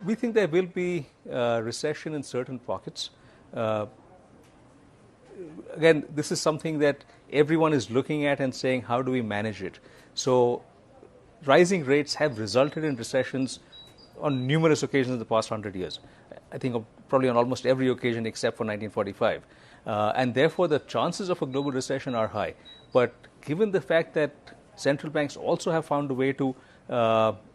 We think there will be recession in certain pockets. Again, this is something that everyone is looking at and saying, how do we manage it? So rising rates have resulted in recessions on numerous occasions in the past 100 years. I think probably on almost every occasion except for 1945. And therefore, the chances of a global recession are high. But given the fact that central banks also have found a way to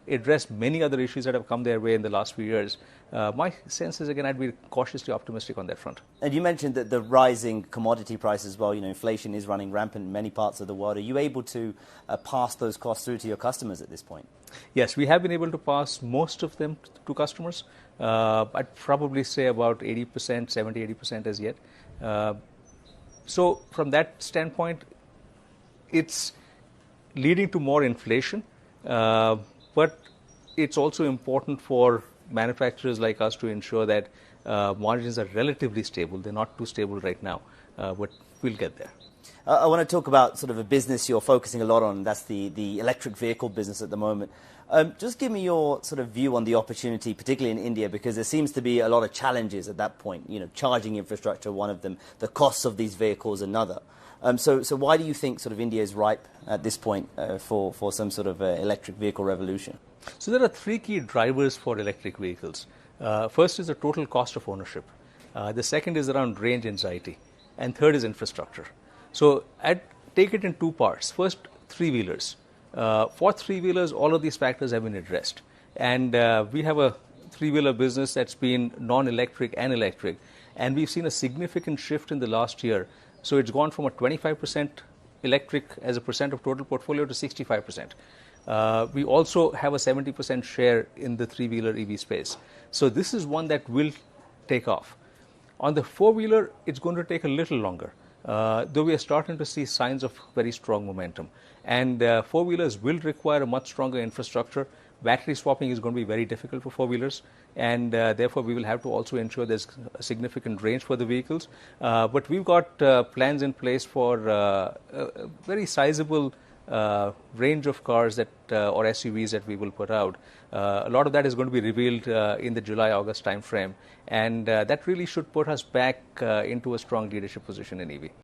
address many other issues that have come their way in the last few years, my sense is, again, I'd be cautiously optimistic on that front. And you mentioned that the rising commodity prices as well, inflation is running rampant in many parts of the world. Are you able to pass those costs through to your customers at this point? Yes, we have been able to pass most of them to customers. I'd probably say about 80%, 70, 80% as yet. So from that standpoint, it's leading to more inflation, but it's also important for manufacturers like us to ensure that margins are relatively stable. They're not too stable right now, but we'll get there. I want to talk about sort of a business you're focusing a lot on. That's the electric vehicle business at the moment. Just give me your sort of view on the opportunity, particularly in India, because there seems to be a lot of challenges at that point. Charging infrastructure, one of them, the costs of these vehicles, another. So why do you think sort of India is ripe at this point for some sort of electric vehicle revolution? So there are three key drivers for electric vehicles. First is the total cost of ownership. The second is around range anxiety. And third is infrastructure. So I'd take it in two parts. First, three-wheelers. For three-wheelers, all of these factors have been addressed. And we have a three-wheeler business that's been non-electric and electric. And we've seen a significant shift in the last year. So it's gone from a 25% electric as a percent of total portfolio to 65%. We also have a 70% share in the three-wheeler EV space. So this is one that will take off. On the four-wheeler, it's going to take a little longer, though we are starting to see signs of very strong momentum. And four-wheelers will require a much stronger infrastructure. Battery swapping is going to be very difficult for four-wheelers, and therefore we will have to also ensure there's a significant range for the vehicles. But we've got plans in place for a very sizable range of cars that or SUVs that we will put out. A lot of that is going to be revealed in the July-August timeframe, and that really should put us back into a strong leadership position in EV.